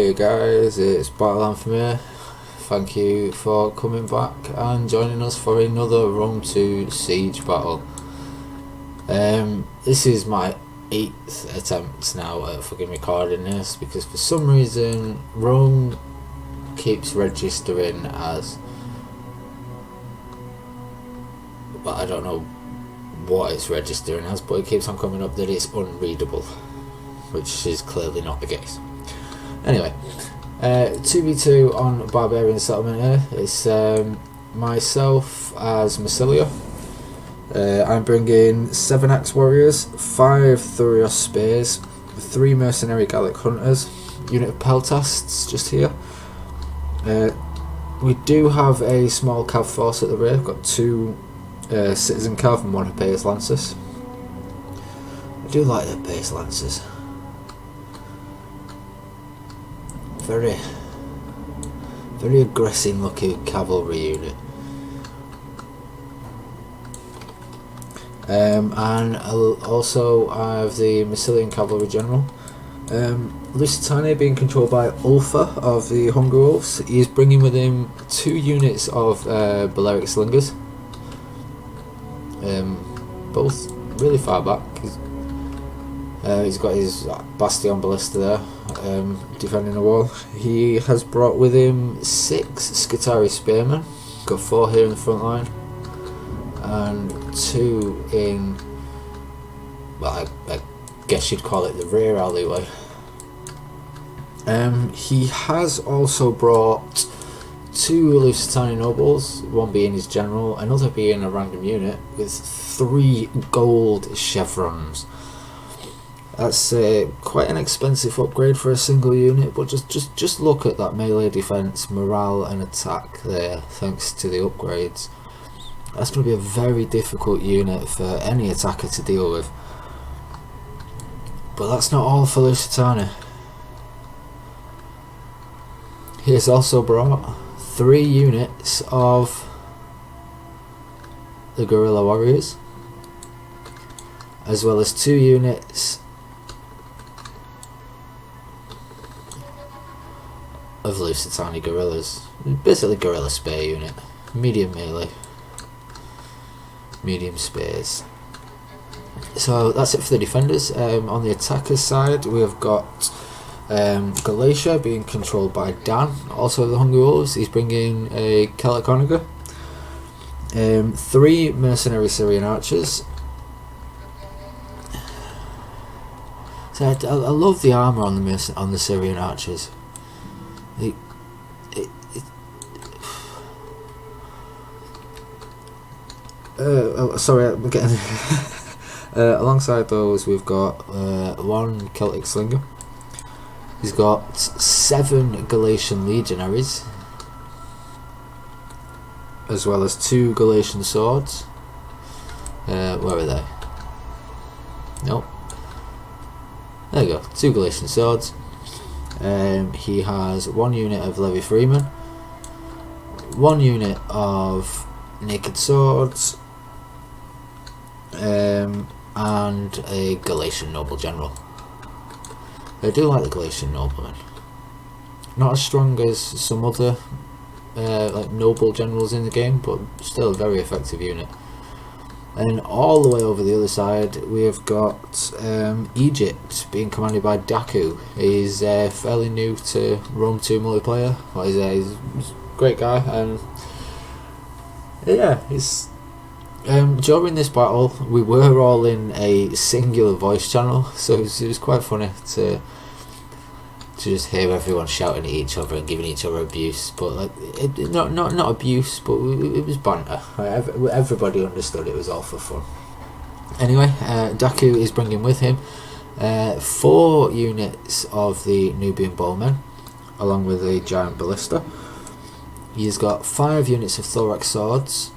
Hey guys, it's Battle Anthem here. Thank you for coming back and joining us for another Rome 2 Siege battle. This is my 8th attempt now at fucking recording this because for some reason Rome keeps registering as, well, I don't know what it's registering as, but it keeps on coming up that it's unreadable, which is clearly not the case. Anyway, 2v2 on barbarian settlement here. It's myself as Massillia. I'm bringing 7 axe warriors, 5 Thurios spears, 3 mercenary Gallic hunters, unit of peltasts just here. We do have a small cav force at the rear. We've got 2 citizen cav and 1 Hippeus lancers. I do like the Hippeus lancers. Very aggressive looking cavalry unit. And also I have the Massillian cavalry general. Lusitani being controlled by Ulfa of the Hunger Wolves. He's bringing with him 2 units of Balearic slingers. Both really far back. He's got his Bastion Ballista there, defending the wall. He has brought with him 6 Scutari Spearmen, got 4 here in the front line, and 2 in, well, I guess you'd call it the rear alleyway. He has also brought 2 Lusitani nobles, one being his general, another being a random unit, with 3 gold chevrons. That's quite an expensive upgrade for a single unit, but just look at that melee defense, morale and attack there, thanks to the upgrades. That's going to be a very difficult unit for any attacker to deal with. But that's not all for Lusitani. He has also brought 3 units of the guerrilla warriors, as well as 2 units of Lusitani guerrillas. Basically guerrilla spear unit, medium melee, medium spears. So that's it for the defenders. On the attackers side we have got Galatia being controlled by Dan, also of the Hunger Wolves. He's bringing a Celtic Onager, 3 mercenary Syrian archers. So I love the armour on the Syrian archers. Sorry, I'm getting alongside those we've got 1 Celtic slinger. He's got 7 Galatian legionaries, as well as 2 Galatian swords. Where are they? Nope. There you go, 2 Galatian swords. He has 1 unit of Levy Freemen, 1 unit of naked swords, and a Galatian noble general. I do like the Galatian noblemen. Not as strong as some other like noble generals in the game, but still a very effective unit. And all the way over the other side we have got Egypt being commanded by Daku. He's fairly new to Rome 2 multiplayer. Well, he's a great guy, and yeah, he's during this battle we were all in a singular voice channel, so it was quite funny to just hear everyone shouting at each other and giving each other abuse, but like not abuse, but it was banter. Everybody understood it was all for fun. Anyway, Daku is bringing with him 4 units of the Nubian bowmen, along with a giant ballista. He's got 5 units of thorax swords.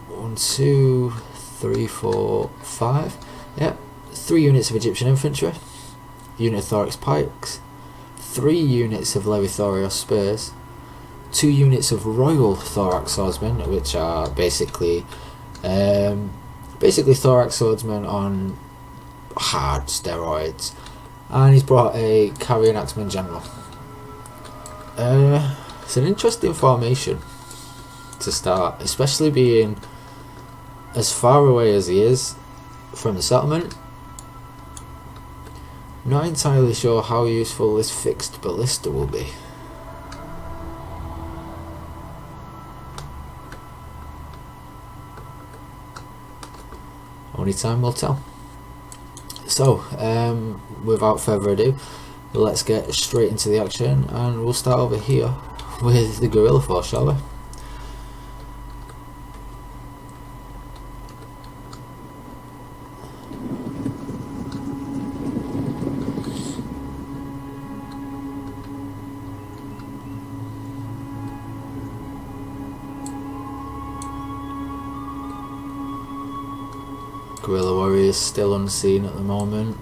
1, 2, 3, 4, 5. Yep. 3 units of Egyptian infantry. Unit of thorax pikes. 3 units of Levithorios spears. 2 units of royal thorax swordsmen, which are basically thorax swordsmen on hard steroids. and he's brought a carrion axeman general. It's an interesting formation to start, especially being as far away as he is from the settlement. Not entirely sure how useful this fixed ballista will be. Only time will tell. So, without further ado, let's get straight into the action, and we'll start over here with the guerrilla force, shall we? Guerrilla warriors still unseen at the moment.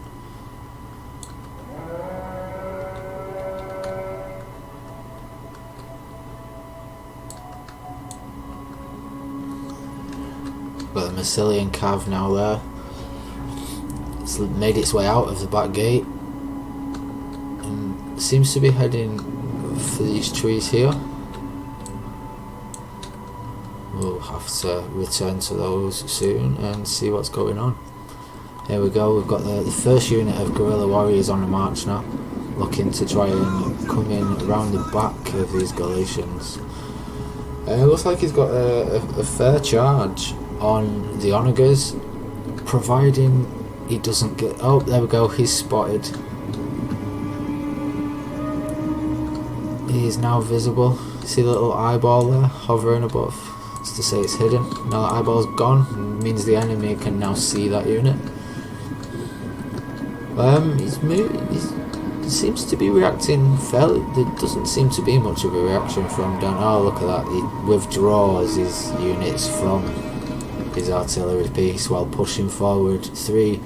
Got the Massillian cav now there. It's made its way out of the back gate and seems to be heading for these trees here. We'll have to return to those soon and see what's going on. Here we go, we've got the first unit of guerrilla warriors on the march now, looking to try and come in around the back of these Galatians. It looks like he's got a fair charge on the onagers, providing he doesn't get... Oh, there we go, he's spotted. He is now visible. See the little eyeball there, hovering above? It's to say it's hidden. Now that eyeball's gone, it means the enemy can now see that unit. He seems to be reacting fairly. There doesn't seem to be much of a reaction from down. Oh, look at that! He withdraws his units from his artillery piece while pushing forward 3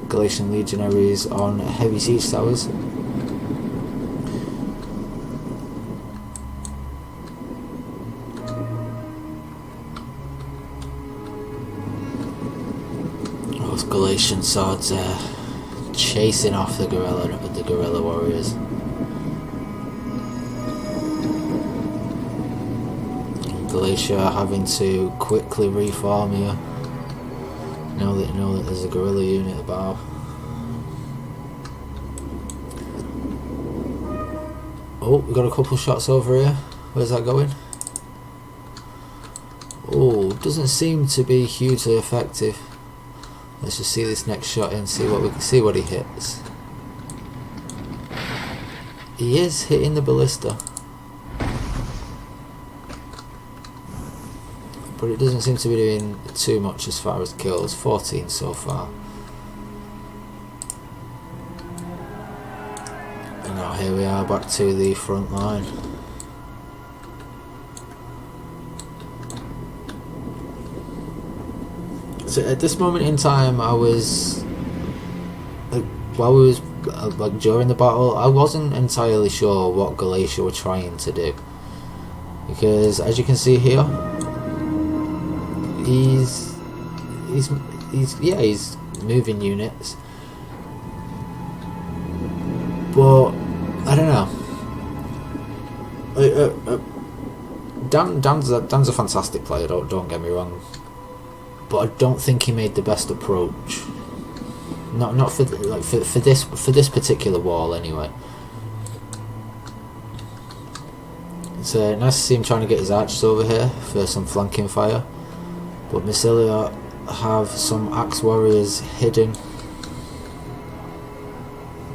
Galatian legionaries on heavy siege towers. Those Galatian swords chasing off the guerrilla warriors. Galatia having to quickly reform here. Now that know that there's a guerrilla unit about. Oh, we got a couple shots over here. Where's that going? Oh, doesn't seem to be hugely effective. Let's just see this next shot and see what he hits. He is hitting the ballista, but it doesn't seem to be doing too much as far as kills. 14 so far. And now here we are back to the front line. So at this moment in time, I was during the battle, I wasn't entirely sure what Galatia were trying to do, because as you can see here, he's moving units, but I don't know. Dan's a fantastic player. Don't get me wrong. But I don't think he made the best approach. Not for this particular wall anyway. It's nice to see him trying to get his archers over here for some flanking fire. But Massillia have some axe warriors hidden.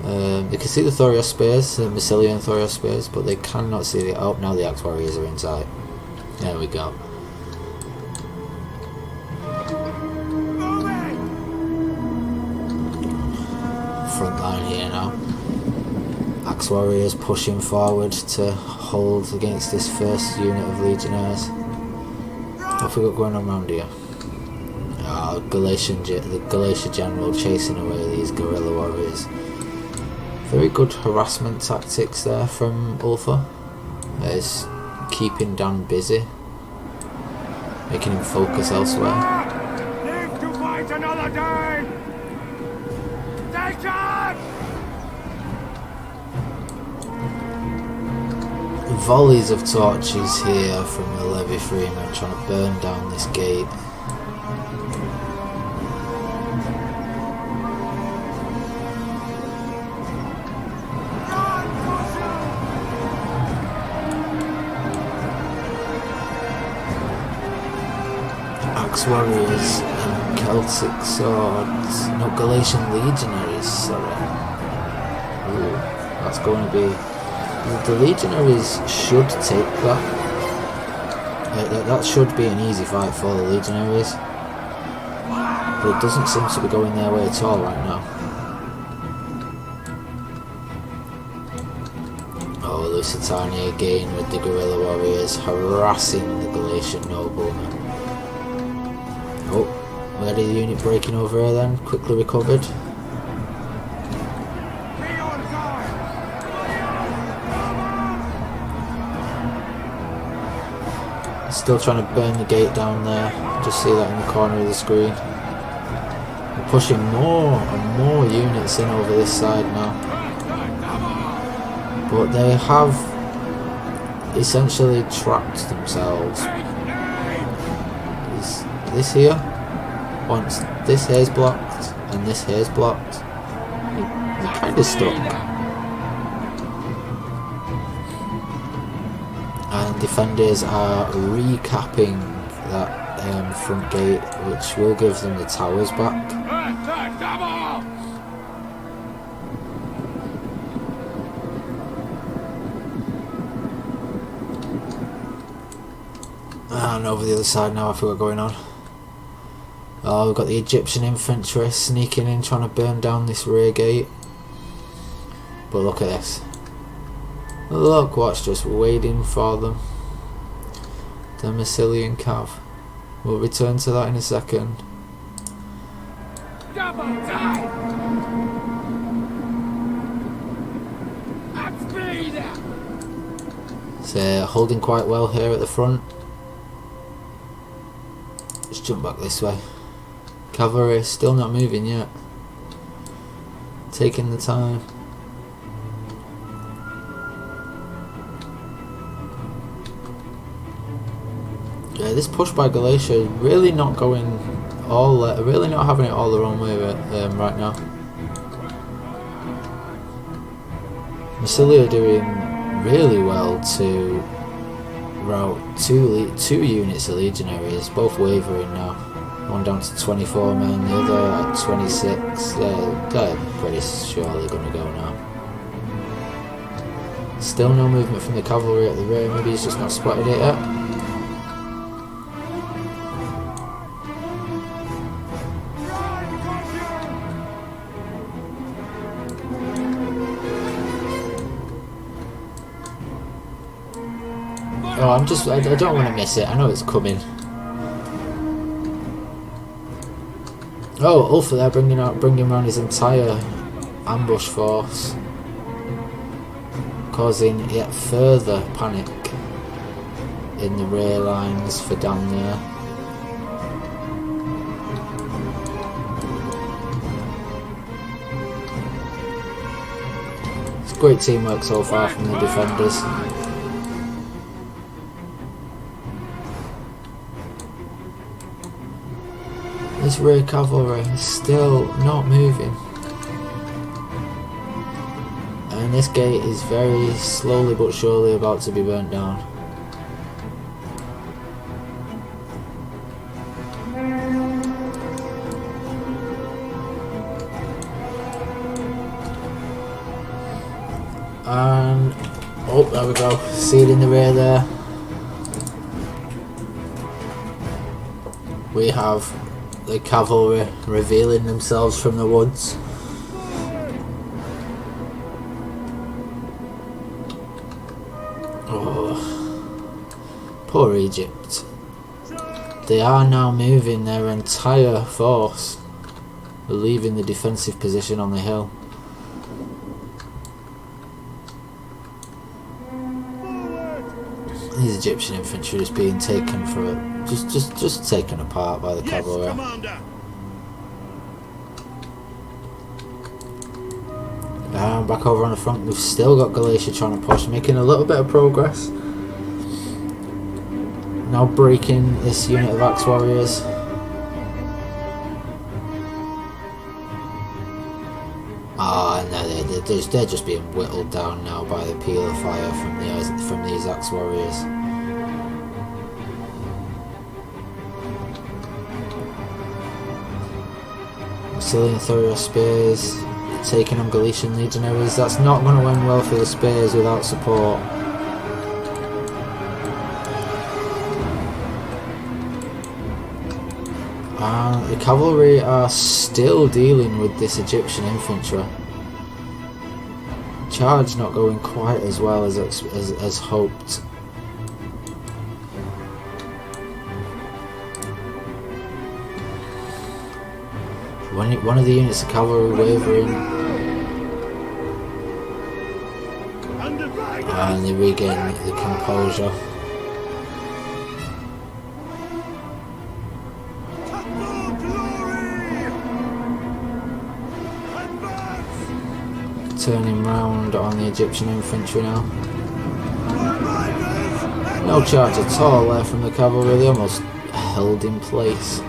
They can see the Thoria spears, the Massillian Thoria spears, but they cannot see the... Oh, now the axe warriors are inside. There we go. Front line here now. Axe warriors pushing forward to hold against this first unit of legionnaires. What have we got going on around here? Oh, the Galatia general chasing away these guerrilla warriors. Very good harassment tactics there from Ulfa. It's keeping Dan busy, making him focus elsewhere. Live to fight another day! Take charge! volleys of torches here from the levy freemen trying to burn down this gate. Axe warriors and Celtic swords, no, Galatian legionaries, sorry. Ooh, that's going to be... The legionaries should take that. That should be an easy fight for the legionaries. But it doesn't seem to be going their way at all right now. Oh, Lusitani again with the guerrilla warriors harassing the Galatian noblemen. Oh, we had a unit breaking over here then, quickly recovered. Still trying to burn the gate down there, just see that in the corner of the screen. We're pushing more and more units in over this side now. But they have essentially trapped themselves. Is this here? Once this here is blocked and this here is blocked, they're kind of stuck. And defenders are recapping that front gate, which will give them the towers back. And over the other side now, I forgot what's going on. Oh, we've got the Egyptian infantry sneaking in, trying to burn down this rear gate. But look at this. Look what's just waiting for them. The Massillian cav. We'll return to that in a second. So holding quite well here at the front. Let's jump back this way. Cavalry still not moving yet. Taking the time. Yeah, this push by Galatia is really not going all, really not having it all their own way right now. Massillia are doing really well to route two units of legionaries, both wavering now. One down to 24 men, the other at 26. They're pretty surely going to go now. Still no movement from the cavalry at the rear, maybe he's just not spotted it yet. Oh, I don't want to miss it. I know it's coming. Oh, Ulfa there bringing around his entire ambush force, causing yet further panic in the rear lines for down there. It's great teamwork so far from the defenders. This rear cavalry is still not moving, and this gate is very slowly but surely about to be burnt down. And oh, there we go, see it in the rear there. We have the cavalry revealing themselves from the woods. Oh, poor Egypt. They are now moving their entire force, leaving the defensive position on the hill. These Egyptian infantry is being taken for it. Just taken apart by the cavalry. back over on the front. We've still got Galatia trying to push, making a little bit of progress. Now breaking this unit of Axe Warriors. Ah, no, they're just being whittled down now by the peal of fire from these Axe Warriors. Massilian Thoria Spears taking on Galatian Legionaries. That's not going to end well for the Spears without support. The cavalry are still dealing with this Egyptian infantry. Charge not going quite as well as hoped. One of the units of cavalry wavering, and they regain the composure. Turning round on the Egyptian infantry now. No charge at all there from the cavalry, they almost held in place.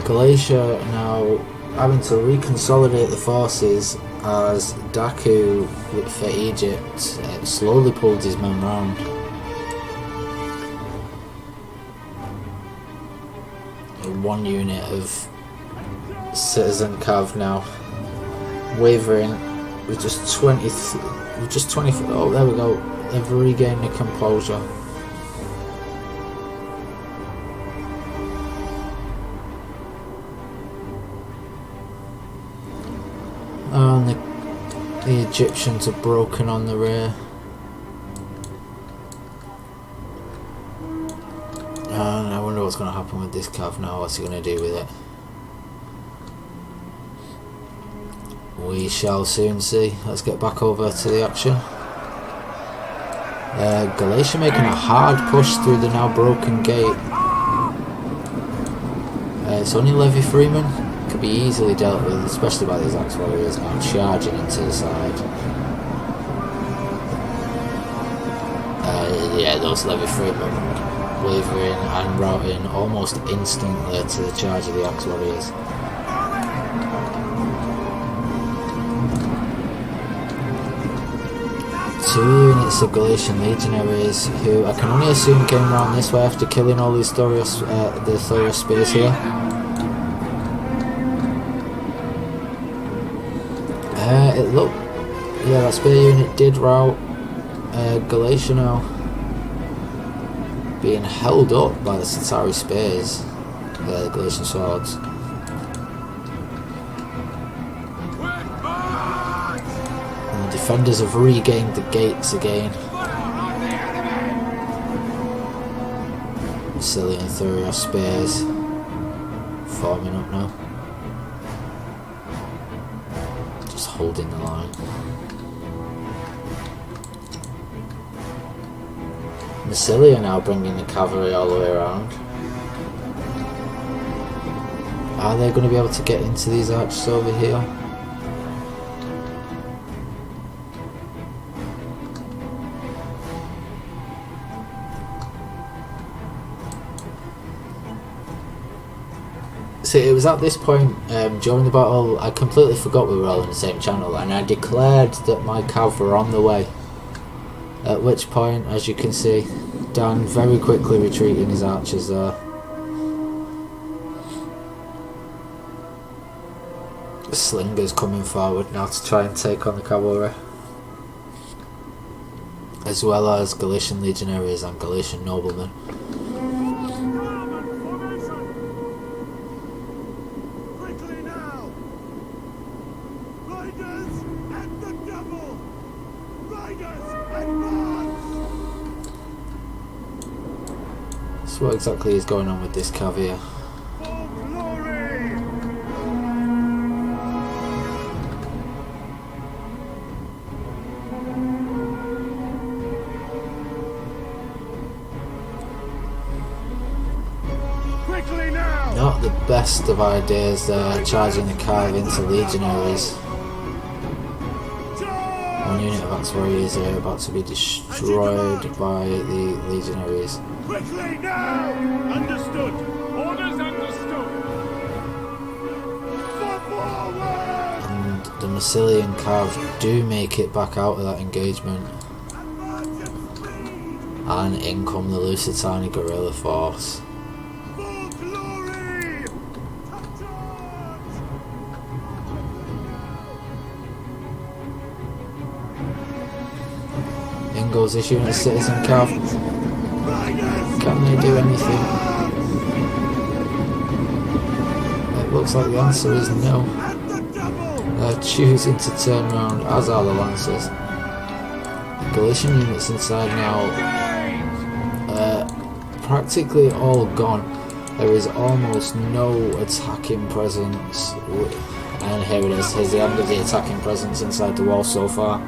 Galatia now having to reconsolidate the forces as Daku for Egypt slowly pulled his men round. One unit of citizen cav now wavering with just 20. Oh, there we go. They've regained the composure. And the Egyptians are broken on the rear. And I wonder what's going to happen with this cav now. What's he going to do with it? We shall soon see. Let's get back over to the action. Galatia making a hard push through the now broken gate. It's only Levy Freeman. Could be easily dealt with, especially by these Axe Warriors now charging into the side. Yeah, those Levy Freemen wavering and routing almost instantly to the charge of the Axe Warriors. Two units of Galatian Legionaries who I can only assume came around this way after killing all these the Thoria Spears here. It looked, yeah, that spear unit did rout. Galatia now being held up by the Lusitani spears, the Galatian swords. And the defenders have regained the gates again. Massillia and Thoria spears forming up now. Holding the line. Massillia now bringing the cavalry all the way around. Are they going to be able to get into these arches over here? See, it was at this point during the battle I completely forgot we were all in the same channel, and I declared that my cav were on the way. At which point, as you can see, Dan very quickly retreating his archers there. The slingers coming forward now to try and take on the cavalry, as well as Galatian legionaries and Galatian noblemen. So what exactly is going on with this cav here? best of ideas there, charging the car into legionaries. One unit of axe warriors are about to be destroyed by the legionaries. Quickly now! Understood! Orders understood! Forward! And the Massillian Cav do make it back out of that engagement. And in come the Lusitani guerrilla force. For glory! In goes this unit of citizen Cav. Can they do anything? It looks like the answer is no. They're choosing to turn around, as are the lancers. The Galatian units inside now practically all gone. There is almost no attacking presence, and here it is. Here's the end of the attacking presence inside the wall so far.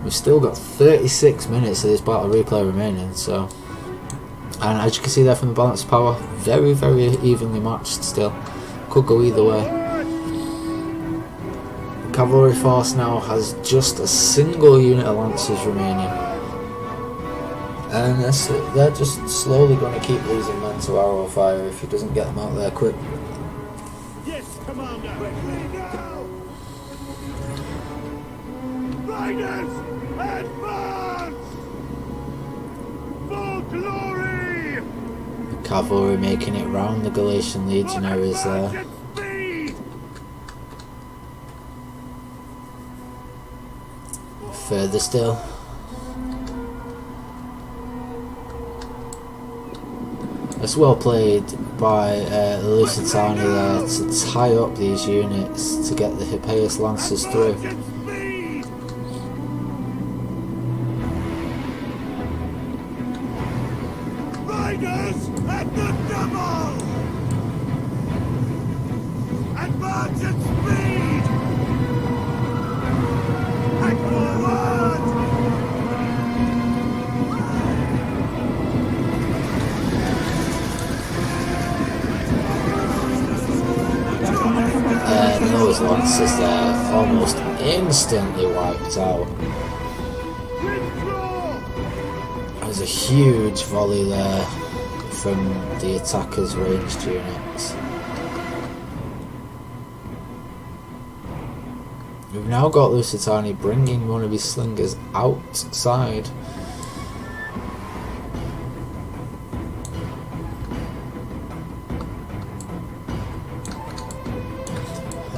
We've still got 36 minutes of this battle replay remaining, so, and as you can see there from the balance of power, very, very evenly matched still. Could go either way. The cavalry force now has just a single unit of lancers remaining, and they're just slowly going to keep losing men to arrow fire if he doesn't get them out there quick. Yes, Commander! Quickly now! Riders! Advance! For glory! The cavalry making it round the Galatian legionaries there. Speed! Further still. It's well played by Lusitani there to tie up these units to get the Hippeus lancers through. Speed! Riders at the double! Advance at speed! And forward! Those lancers there almost instantly wiped out. Withdraw! There's a huge volley there from the attackers' ranged units. We've now got Lusitani bringing one of his slingers outside.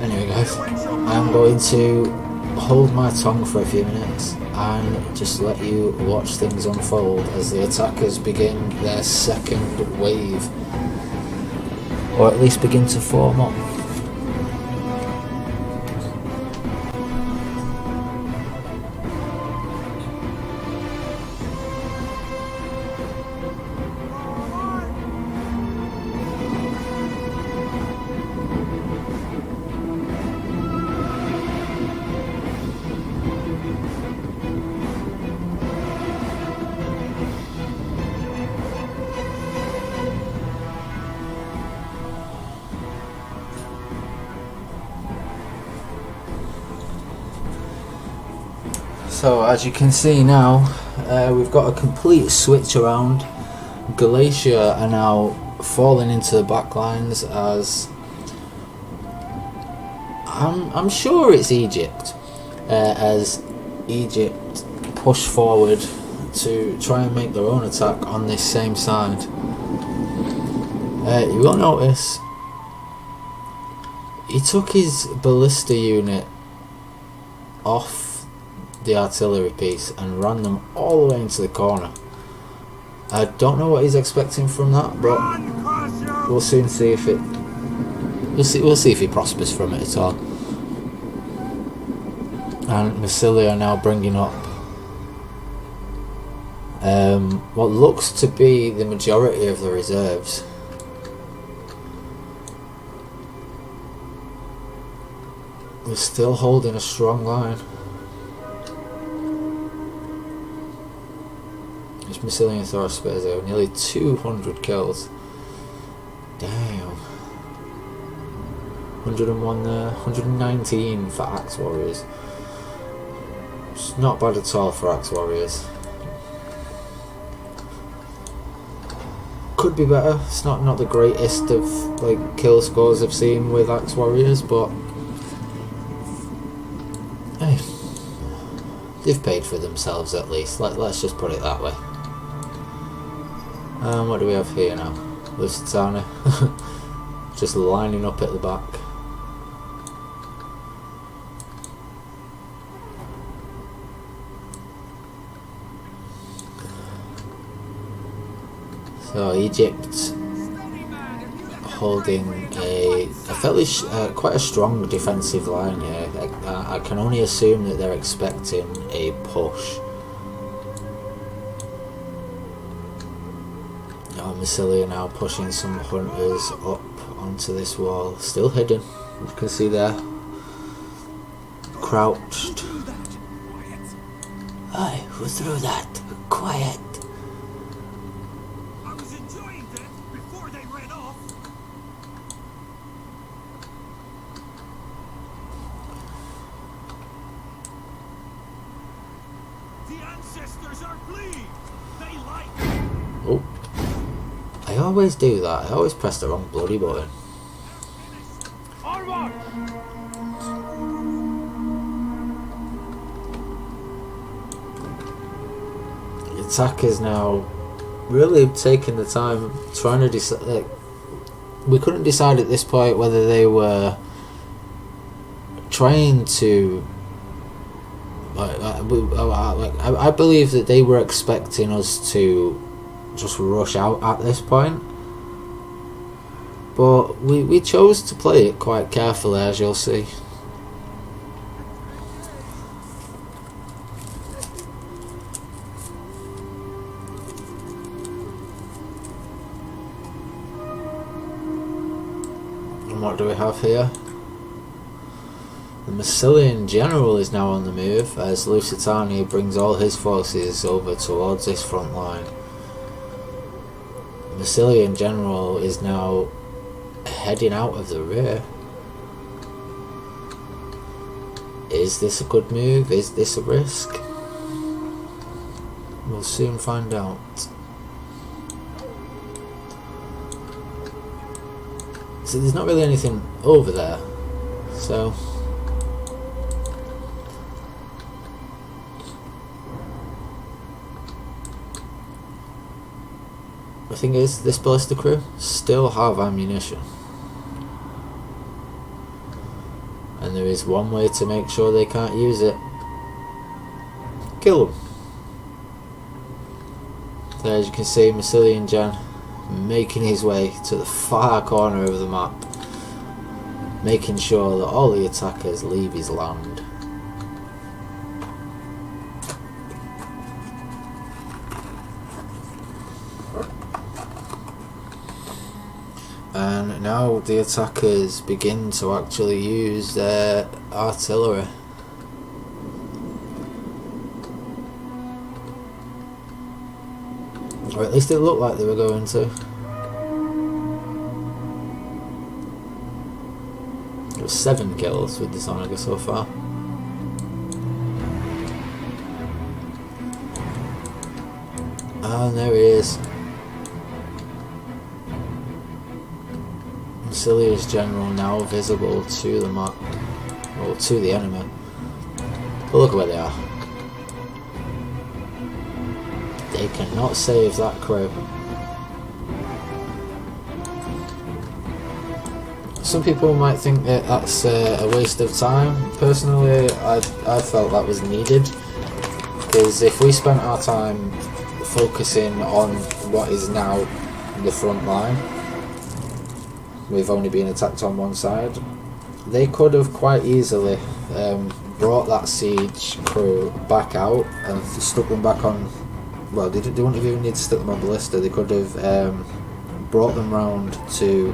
Anyway guys, I'm going to hold my tongue for a few minutes and just let you watch things unfold as the attackers begin their second wave, or at least begin to form up. So as you can see now, we've got a complete switch around. Galatia are now falling into the back lines as I'm sure it's Egypt, as Egypt push forward to try and make their own attack on this same side. You will notice he took his ballista unit off the artillery piece and ran them all the way into the corner. I don't know what he's expecting from that, but we'll soon see if it. We'll see if he prospers from it at all. And Massillia are now bringing up what looks to be the majority of the reserves. They're still holding a strong line. This Massillian Thoros spares out nearly 200 kills. Damn. 101 there, 119 for Axe Warriors. It's not bad at all for Axe Warriors. Could be better. It's not the greatest of like kill scores I've seen with Axe Warriors, but hey, they've paid for themselves at least. Let's just put it that way. What do we have here now? Lusitani. Just lining up at the back. So Egypt holding a fairly quite a strong defensive line here. I can only assume that they're expecting a push. Massillia now pushing some hunters up onto this wall, still hidden. You can see there, crouched. Aye, who threw that? Quiet. I was enjoying them before they ran off. The ancestors are fleeing. They like. Oh. I always do that. I always press the wrong bloody button. Onward! The attackers now really taking the time trying to decide. Like, we couldn't decide at this point whether they were trying to. I believe that they were expecting us to just rush out at this point, but we chose to play it quite carefully, as you'll see. And what do we have here? The Massillian general is now on the move as Lusitani brings all his forces over towards this front line. Massillian general is now heading out of the rear. Is this a good move? Is this a risk? We'll soon find out. So there's not really anything over there, so the thing is, this ballista crew still have ammunition, and there is one way to make sure they can't use it. Kill them. There, as you can see, Massillian Gen making his way to the far corner of the map, making sure that all the attackers leave his land. And now the attackers begin to actually use their artillery. Or at least it looked like they were going to. There were 7 kills with this Onaga so far. And there he is. Massilia's general now visible to the map, or to the enemy. But look where they are. They cannot save that crew. Some people might think that that's a waste of time. Personally, I felt that was needed, because if we spent our time focusing on what is now the front line, we've only been attacked on one side, they could have quite easily brought that siege crew back out and stuck them back on. Well, they wouldn't have even need to stick them on ballista. They could have brought them round to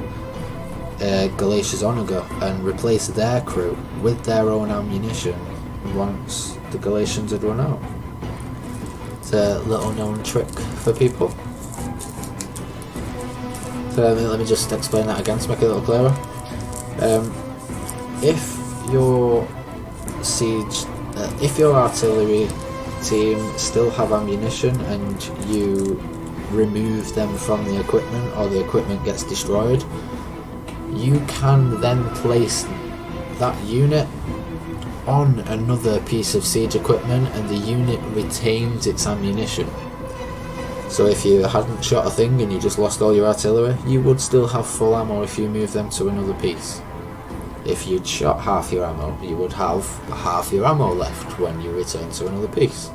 Galatia's Onaga and replaced their crew with their own ammunition once the Galatians had run out. It's a little known trick for people. So let me just explain that again to make it a little clearer. if your siege, if your artillery team still have ammunition and you remove them from the equipment, or the equipment gets destroyed, you can then place that unit on another piece of siege equipment and the unit retains its ammunition. So if you hadn't shot a thing and you just lost all your artillery, you would still have full ammo if you move them to another piece. If you'd shot half your ammo, you would have half your ammo left when you return to another piece.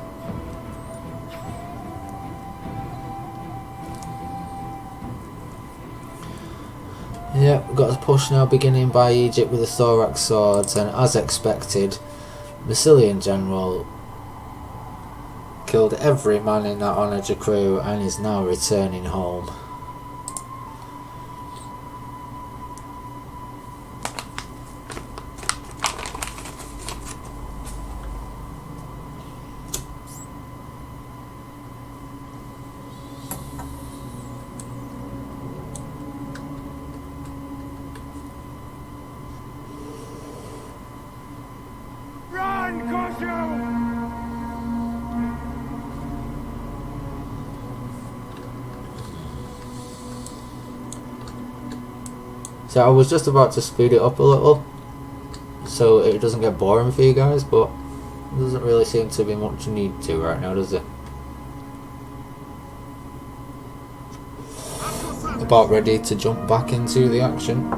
Yeah, we've got a push now beginning by Egypt with the thorax swords, and as expected, Massilian general killed every man in that onager crew and is now returning home. So I was just about to speed it up a little so it doesn't get boring for you guys, but there doesn't really seem to be much need to right now, does it? About ready to jump back into the action.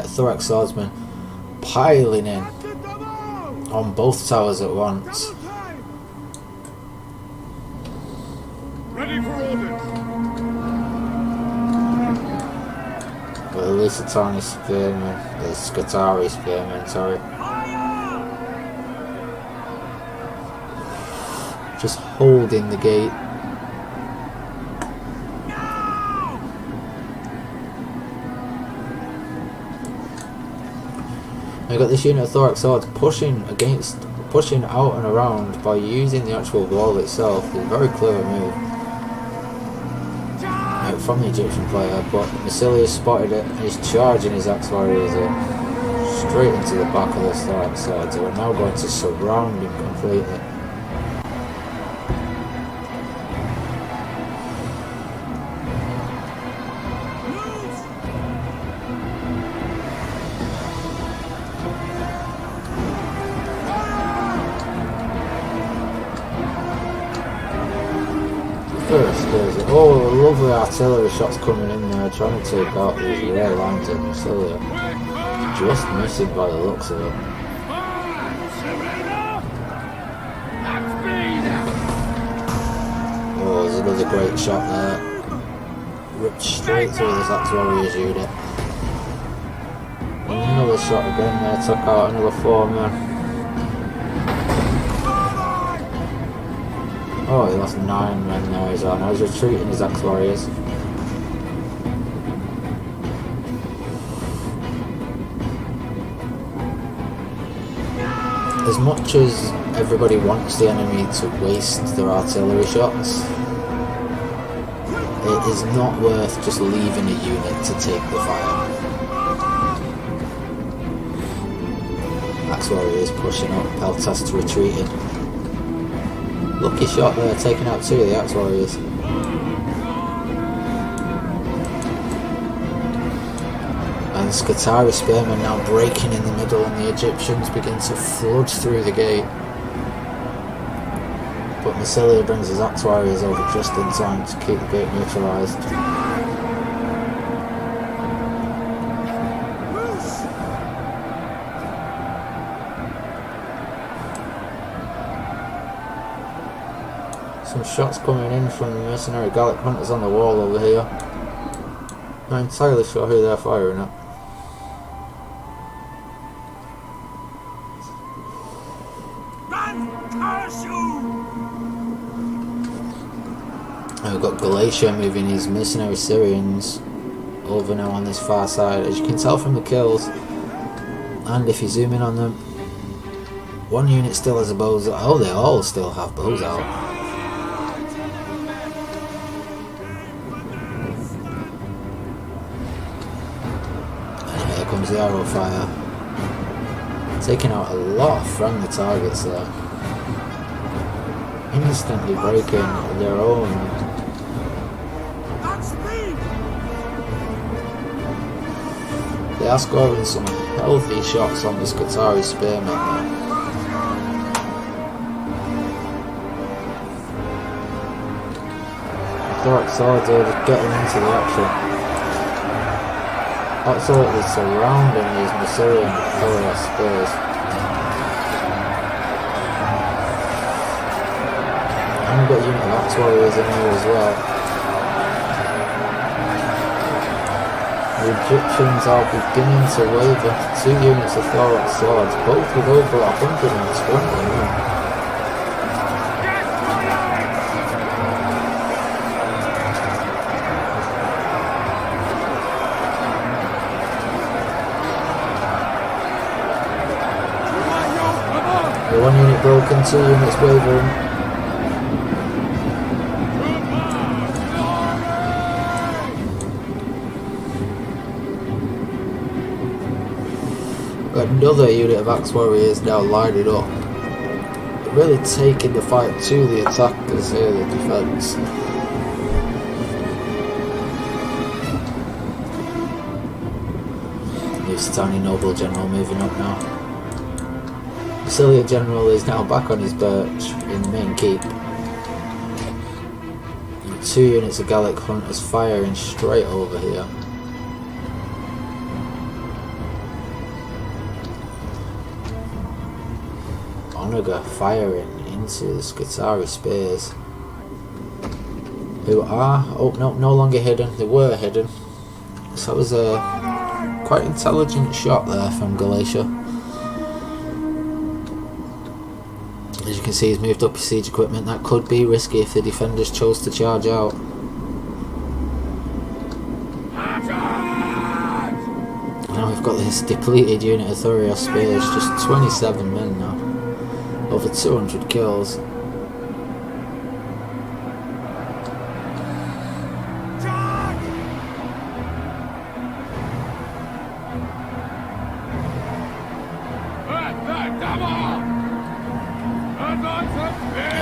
Thorax swordsman piling in on both towers at once. Ready for orders. But the Lusitani spearmen, the Scutari spearmen, sorry. Just holding the gate. I got this unit of thorax swords pushing out and around by using the actual wall itself. It's a very clever move from the Egyptian player, but Massillia spotted it and is charging his axe warriors straight into the back of the thorax swords, who are now going to surround him completely. Lovely artillery shots coming in there, trying to take out these rear lines of Massillia. Just missing by the looks of it. Oh, there's another great shot there. Ripped straight through this axe warrior's unit. Another shot again there, took out another 4 men. Oh, he lost 9 men there as well. Now he's retreating his axe warriors. As much as everybody wants the enemy to waste their artillery shots, it is not worth just leaving a unit to take the fire. Axe warriors pushing up, Peltas retreating. Lucky shot there, taking out 2 of the axe warriors. And Scutari spearmen now breaking in the middle, and the Egyptians begin to flood through the gate. But Massillia brings his axe warriors over just in time to keep the gate neutralised. Some shots coming in from the mercenary Gallic hunters on the wall over here. Not entirely sure who they're firing at. And we've got Galatia moving his mercenary Syrians over now on this far side. As you can tell from the kills, and if you zoom in on them, One unit still has a bows out. Oh, they all still have bows out. And here comes the arrow fire. Taking out a lot of friendly targets there. Instantly breaking their own. They are scoring some healthy shots on the Lusitani spearmen there. Thought swords are just getting into the action. Absolutely surrounding these Massillian Galatia spears. And we've got a unit of axe warriors in here as well. The Egyptians are beginning to waver. 2 units of Thorat swords, both with over 120 men. One unit broken, 2 units wavering. Got another unit of axe warriors now lining up. Really taking the fight to the attackers here, the defence. Lusitani noble general moving up now. Massillia general is now back on his perch in the main keep. And 2 units of Gallic hunters firing straight over here. Onaga firing into the Lusitani spears, who are no longer hidden. They were hidden, so that was a quite intelligent shot there from Galatia. As you can see, he's moved up his siege equipment. That could be risky if the defenders chose to charge out. Now we've got this depleted unit of Thorat spears, just 27 men now. Over 200 kills.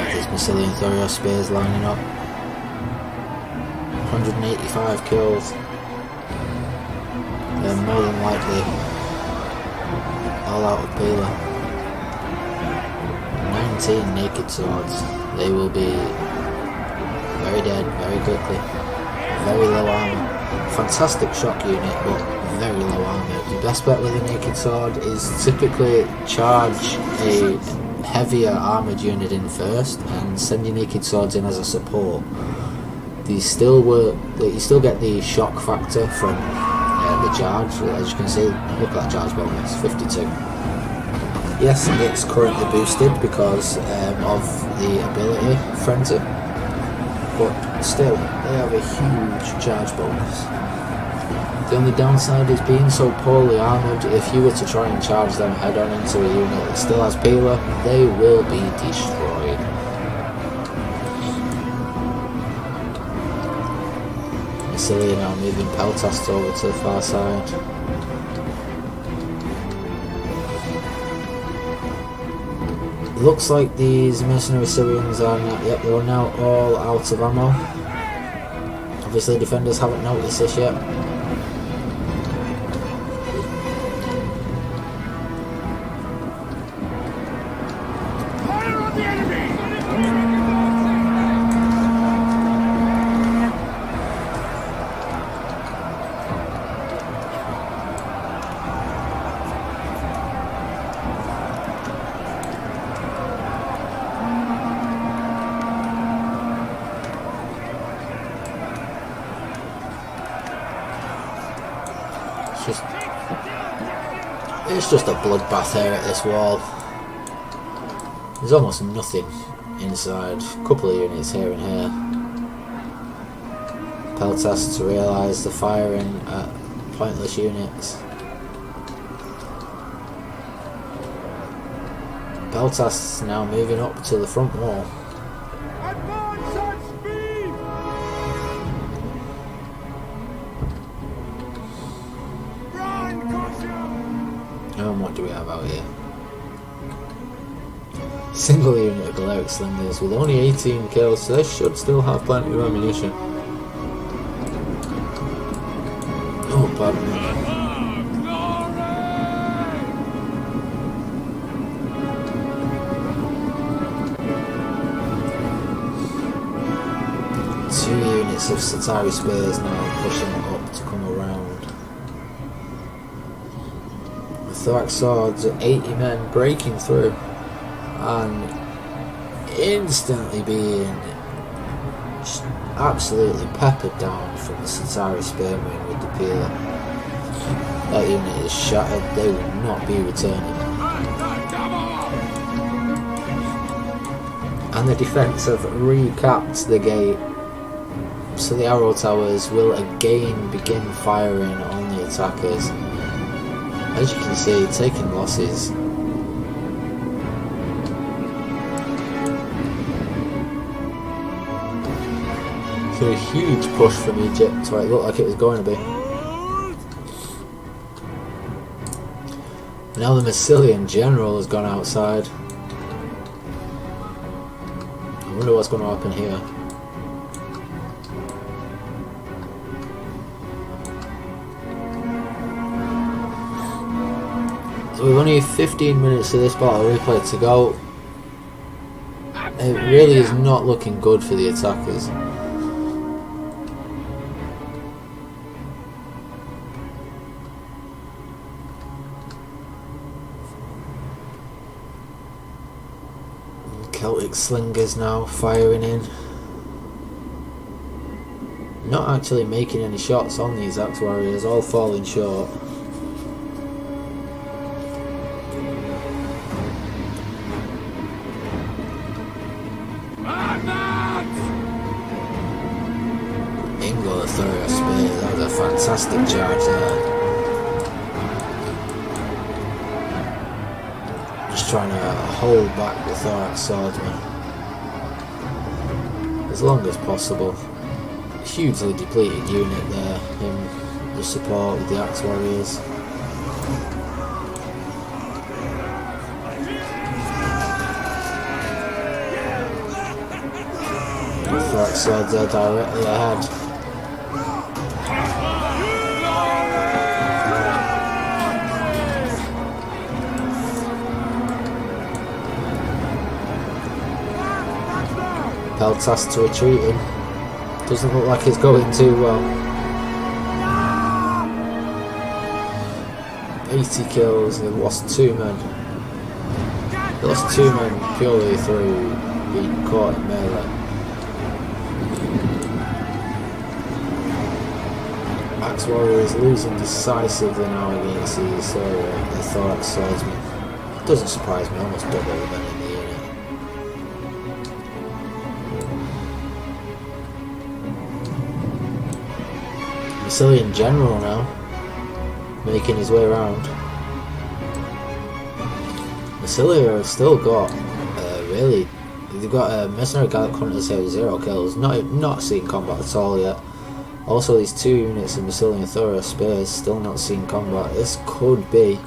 These Massillian Thorat spears lining up. 185 kills. They're more than likely all out of Pila. 19 naked swords. They will be very dead very quickly. Very low armor. Fantastic shock unit, but very low armor. The best bet with a naked sword is typically charge a heavier armoured unit in first and send your naked swords in as a support. These still work. You still get the shock factor from the charge. As you can see, look at that charge bonus, 52. Yes, it's currently boosted because of the ability Frenzy, but still, they have a huge charge bonus. The only downside is being so poorly armoured. If you were to try and charge them head on into a unit that still has Pila, they will be destroyed. Massillia now moving Peltast over to the far side. Looks like these mercenary Syrians are now, yep, they're now all out of ammo. Obviously defenders haven't noticed this yet. It's just a bloodbath here at this wall. There's almost nothing inside. A couple of units here and here. Peltast to realise the firing at pointless units. Beltas now moving up to the front wall. Advance at speed! Run, caution! And what do we have out here? Single unit of Galatia slingers with only 18 kills, so they should still have plenty of ammunition. Oh, pardon me. Two units of Lusitani spears now pushing up to come around. The thorax swords are 80 men breaking through and instantly being just absolutely peppered down from the Lusitani spearmen with the peeler. That unit is shattered, they will not be returning. And the defence have recapped the gate, so the arrow towers will again begin firing on the attackers. As you can see, taking losses. So a huge push from Egypt, where it looked like it was going to be. Now the Massilian general has gone outside. I wonder what's going to happen here. So we've only 15 minutes of this battle replay to go. It really is not looking good for the attackers. Celtic slingers now firing in. Not actually making any shots on these axe warriors, all falling short. Ingo the Thorax spear, that was a fantastic charge there. Just trying to hold back the Thorax swordsman as long as possible. Hugely depleted unit there in the support with the axe warriors. The Thorax swords are directly ahead. Peltas to retreating. Doesn't look like it's going too well. 80 kills, they've lost 2 men. They lost 2 men purely through being caught in melee. Axe Warrior is losing decisively now against these the Thorax swordsmen. Doesn't surprise me, almost double the men in the unit. Massilian general now, making his way around. Massillia have still got they've got a mercenary Gallic hunters here with 0 kills, not seen combat at all yet. Also these 2 units of Massilian Thorax spears still not seen combat. This could be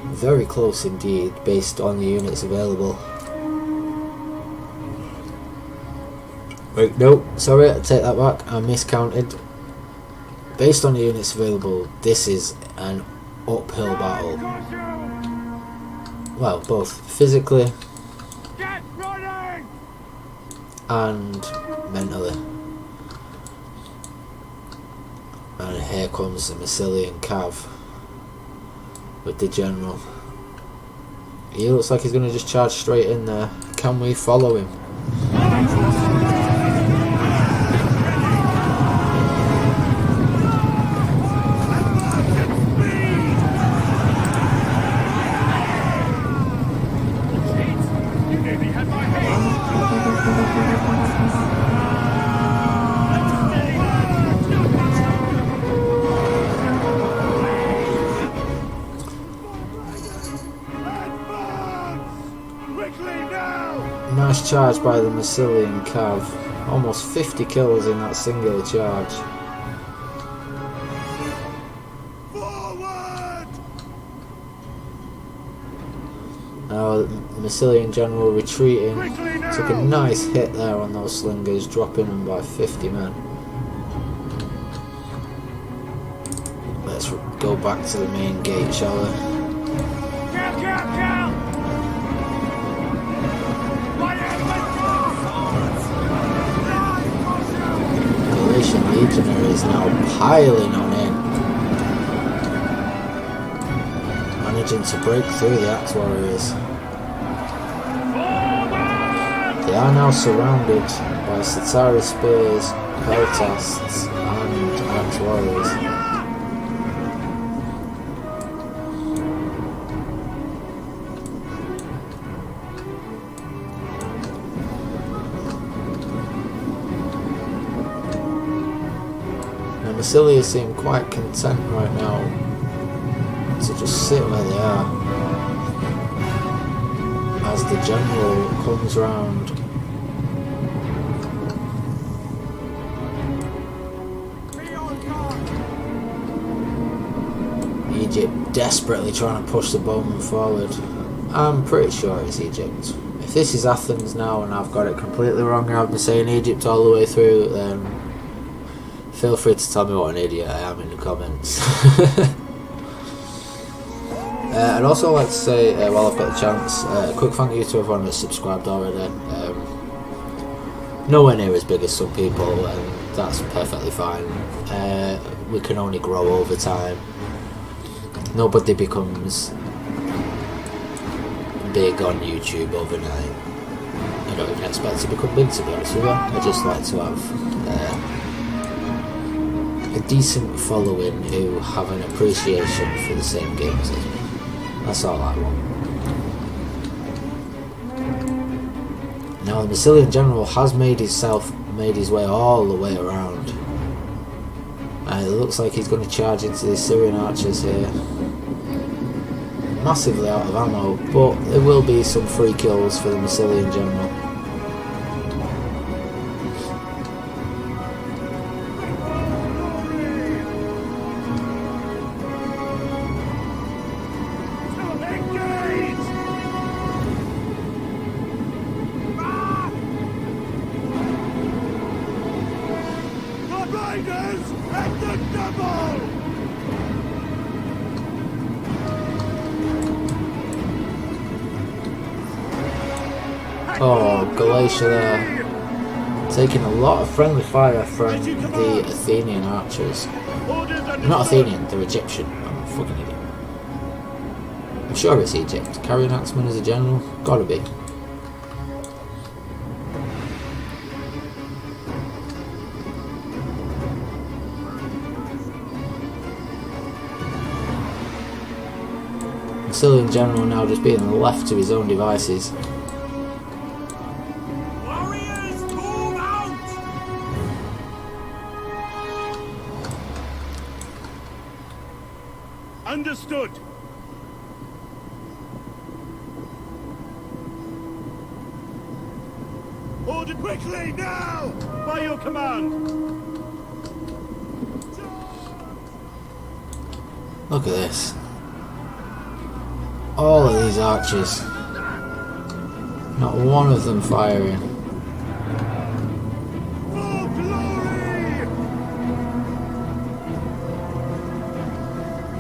very close indeed based on the units available. Wait, no, sorry, I take that back, I miscounted. Based on the units available, this is an uphill battle. Well, both physically and mentally. And here comes the Massilian Cav with the general. He looks like he's going to just charge straight in there. Can we follow him? charge by the Massillian cav. Almost 50 kills in that singular charge. Forward! Now the Massillian general retreating. Quickly now! Took a nice hit there on those slingers, dropping them by 50 men. Let's go back to the main gate, shall we? Kill! Galatian legionaries now piling on in. Managing to break through the Axe Warriors. They are now surrounded by Lusitani spears, peltasts and Axe Warriors. Massillia seem quite content right now to just sit where they are as the general comes round. Egypt desperately trying to push the bowmen forward. I'm pretty sure it's Egypt. If this is Athens now and I've got it completely wrong and I've been saying Egypt all the way through, then feel free to tell me what an idiot I am in the comments. I'd also like to say, while I've got the chance, a quick thank you to everyone that's subscribed already. Nowhere near as big as some people, and that's perfectly fine. We can only grow over time. Nobody becomes big on YouTube overnight. I don't even expect to become big, to be honest with you. I just like to have a decent following who have an appreciation for the same games as me. That's all I want. Now the Massillian general has made his way all the way around, and it looks like he's going to charge into the Syrian archers here. Massively out of ammo, but there will be some free kills for the Massillian general. Oh, Galatia there, taking a lot of friendly fire from the Athenian archers. Not Athenian, they're Egyptian. I'm a fucking idiot. I'm sure it's Egypt. Carrying Axeman as a general? Gotta be. Massillian general now just being left to his own devices. Understood. Order quickly now, by your command. Look at this. All of these archers. Not one of them firing. For glory!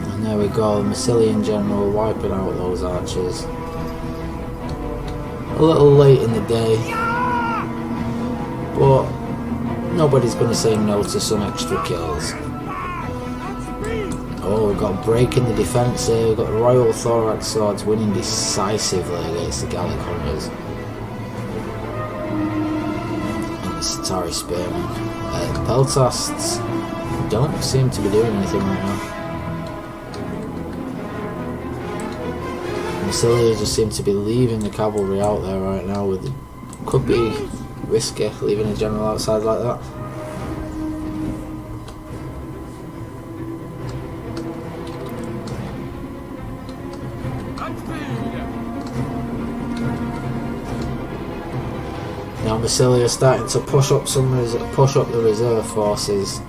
And there we go, the Massillian general wiping out those archers. A little late in the day, but nobody's going to say no to some extra kills. Oh, we've got a break in the defence here. We've got Royal Thorax Swords winning decisively against the Gallic Hunters. And the Lusitani Spearmen. The Peltasts don't seem to be doing anything right now. Massillia just seem to be leaving the cavalry out there right now. Could be risky leaving a general outside like that. Massillia starting to push up the reserve forces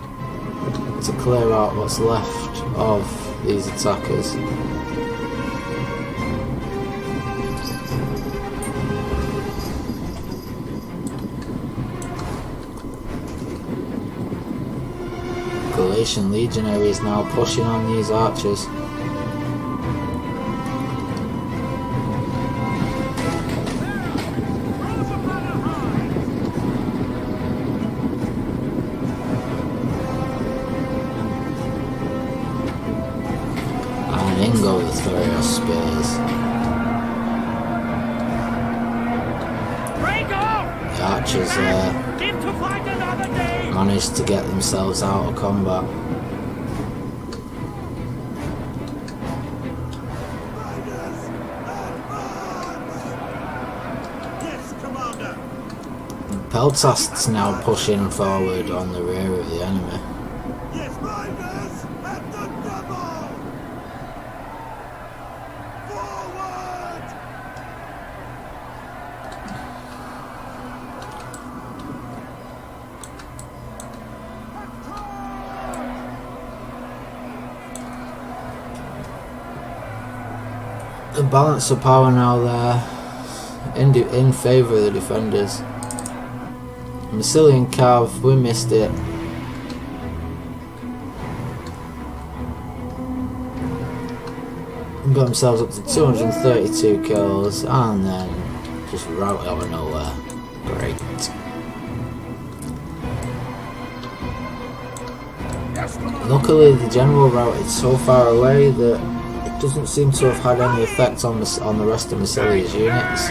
to clear out what's left of these attackers. Galatian legionaries now pushing on these archers. And in go the Thurio spears. The archers managed to get themselves out of combat. Peltast's now pushing forward on the rear of the enemy. The balance of power now there in favour of the defenders. Massillian Cav, we missed it. Got themselves up to 232 kills and then just rout out of nowhere. Great. Luckily the general routed so far away that it doesn't seem to have had any effect on the rest of Massillia's units.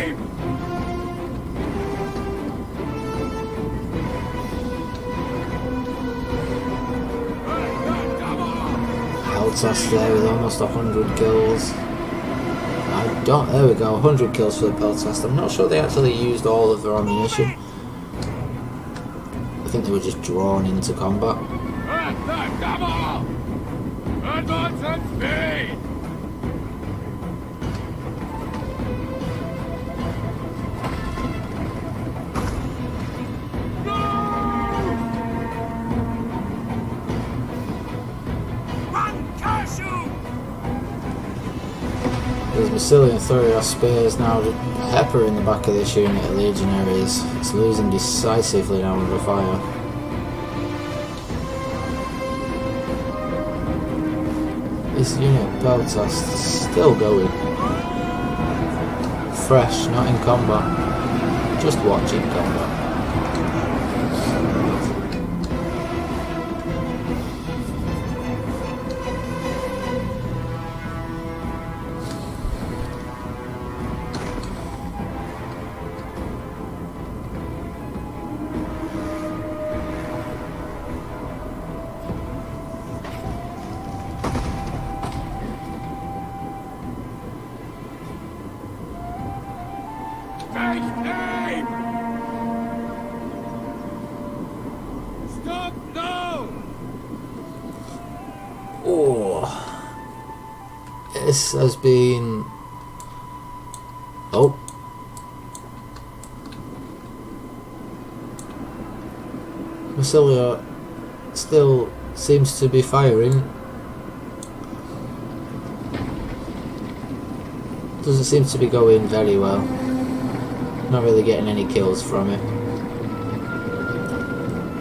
Peltast there with almost 100 kills. There we go, 100 kills for the Peltast. I'm not sure they actually used all of their ammunition. I think they were just drawn into combat. There's Massillian Thurio spears now pepper in the back of this unit of legionaries. It's losing decisively now under fire. This unit of Peltast is still going. Fresh, not in combat. Just watching combat. Stop now! Oh, this has been. Oh, Massillia still seems to be firing. Doesn't seem to be going very well. Not really getting any kills from it.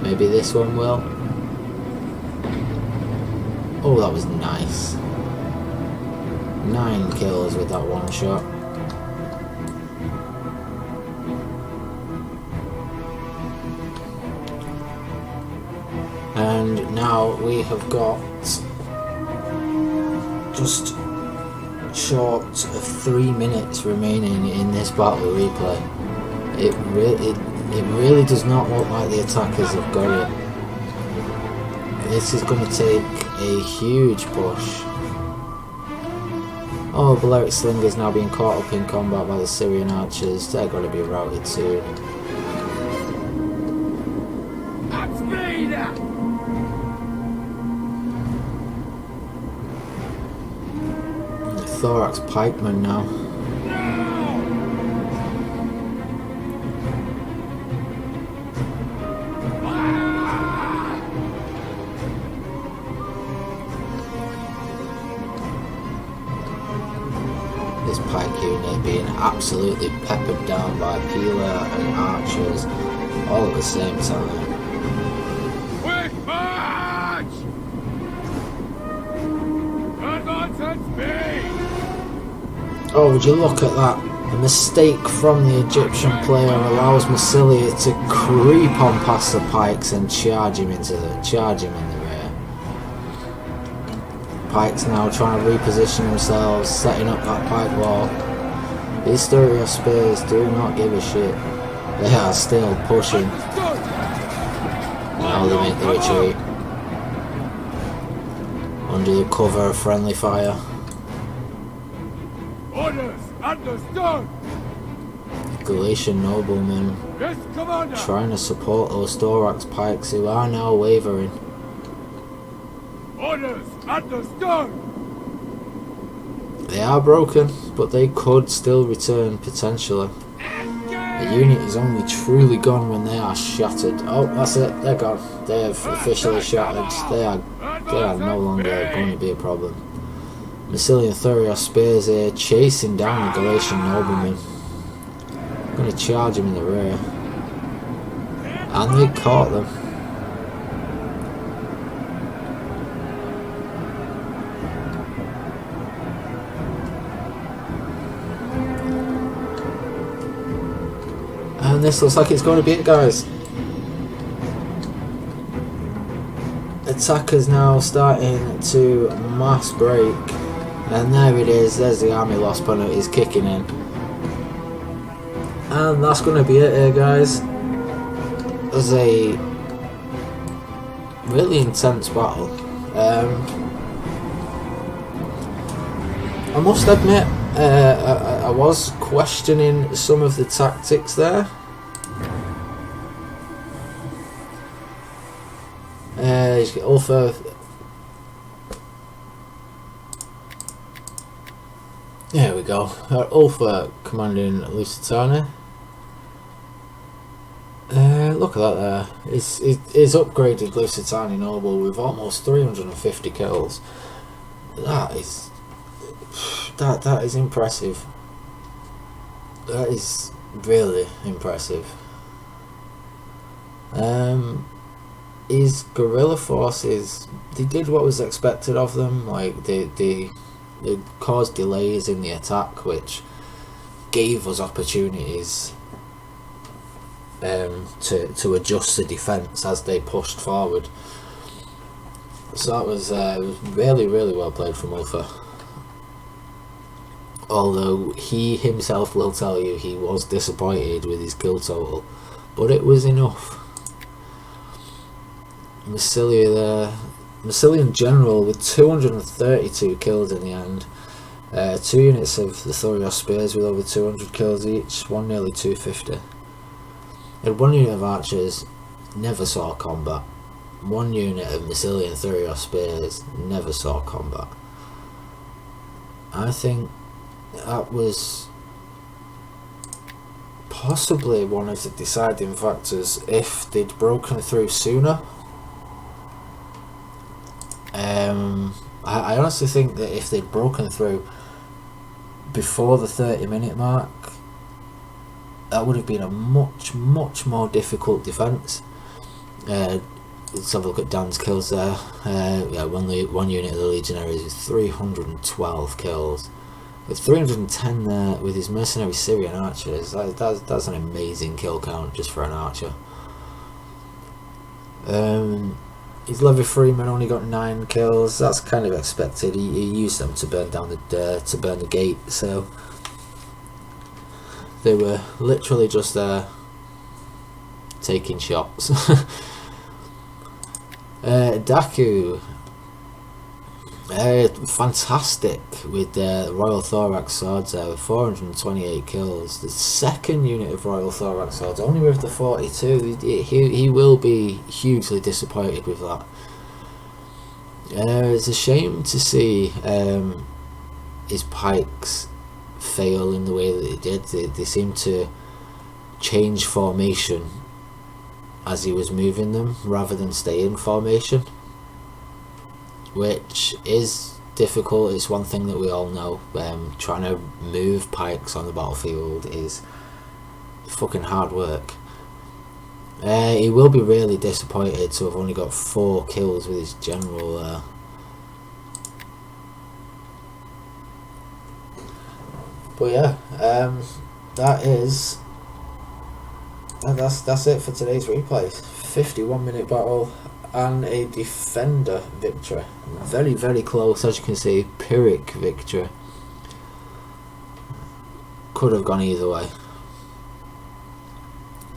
Maybe this one will. Oh, that was nice. 9 kills with that one shot. And now we have got just short of 3 minutes remaining in this battle replay. It really does not look like the attackers have got it. This is going to take a huge push. Oh, Balearic Slingers now being caught up in combat by the Syrian archers. They're going to be routed soon. Thorax pikemen now. pike unit being absolutely peppered down by peeler and archers all at the same time. Quick march! Advance at speed! Oh, would you look at that? A mistake from the Egyptian player allows Massillia to creep on past the pikes and charge him in the rear. Pikes now trying to reposition themselves, setting up that pike wall. These Styria spears do not give a shit. They are still pushing. Now they make the retreat. Under the cover of friendly fire. Orders understood! Galatian noblemen Yes, Commander! trying to support those thorax pikes who are now wavering. Orders understood! They are broken, but they could still return potentially. The unit is only truly gone when they are shattered. Oh, that's it, they're gone. They have officially shattered. They are no longer going to be a problem. Massillia and Thurios spears here, chasing down the Galatian noblemen. Going to charge him in the rear. And they caught them. And this looks like it's going to be it, guys. Attackers now starting to mass break. And there it is, there's the army loss penalties kicking in. And that's going to be it here, guys. It was a really intense battle. I must admit, I was questioning some of the tactics there. Ulfa. There we go. Ulfa commanding Lusitani. Look at that there. It's upgraded Lusitani noble with almost 350 kills. That is impressive. That is really impressive. His guerrilla forces, they did what was expected of them. Like they caused delays in the attack, which gave us opportunities to adjust the defence as they pushed forward. So that was really well played from Ulfa. Although he himself will tell you he was disappointed with his kill total, but it was enough. Massillia there, Massilian general with 232 kills in the end. 2 units of the Thurios spears with over 200 kills each, one nearly 250. And 1 unit of archers never saw combat. 1 unit of Massilian Thurios spears never saw combat. I think that was possibly one of the deciding factors. If they'd broken through sooner, I honestly think that if they'd broken through before the 30-minute mark, that would have been a much more difficult defence. Let's have a look at Dan's kills there. Yeah, one unit of the Legionaries with 312 kills. With 310 there with his mercenary Syrian archers. That's an amazing kill count just for an archer. His Levy Freeman only got 9 kills. That's kind of expected. He used them to burn down the gate. So they were literally just there taking shots. Daku, fantastic with the Royal Thorax swords there with 428 kills. The second unit of Royal Thorax swords, only with the 42. He will be hugely disappointed with that. It's a shame to see his pikes fail in the way that they did. They seem to change formation as he was moving them rather than stay in formation, which is difficult. It's one thing that we all know. Trying to move pikes on the battlefield is fucking hard work. He will be really disappointed to have only got 4 kills with his general there. But yeah, that's it for today's replay. 51-minute battle and a defender victory. Very, very close, as you can see. Pyrrhic victory. Could have gone either way.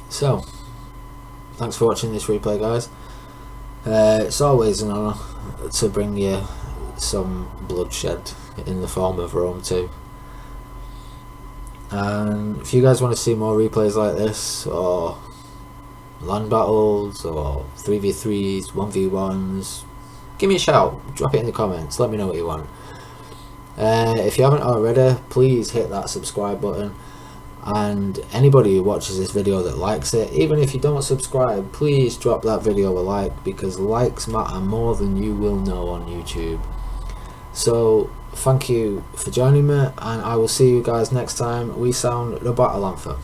So, thanks for watching this replay, guys. It's always an honour to bring you some bloodshed in the form of Rome 2. And if you guys want to see more replays like this, or land battles, or 3v3s, 1v1s, give me a shout, drop it in the comments, let me know what you want. If you haven't already, please hit that subscribe button, and anybody who watches this video that likes it, even if you don't subscribe, please drop that video a like, because likes matter more than you will know on YouTube. So thank you for joining me, and I will see you guys next time we sound the battle anthem.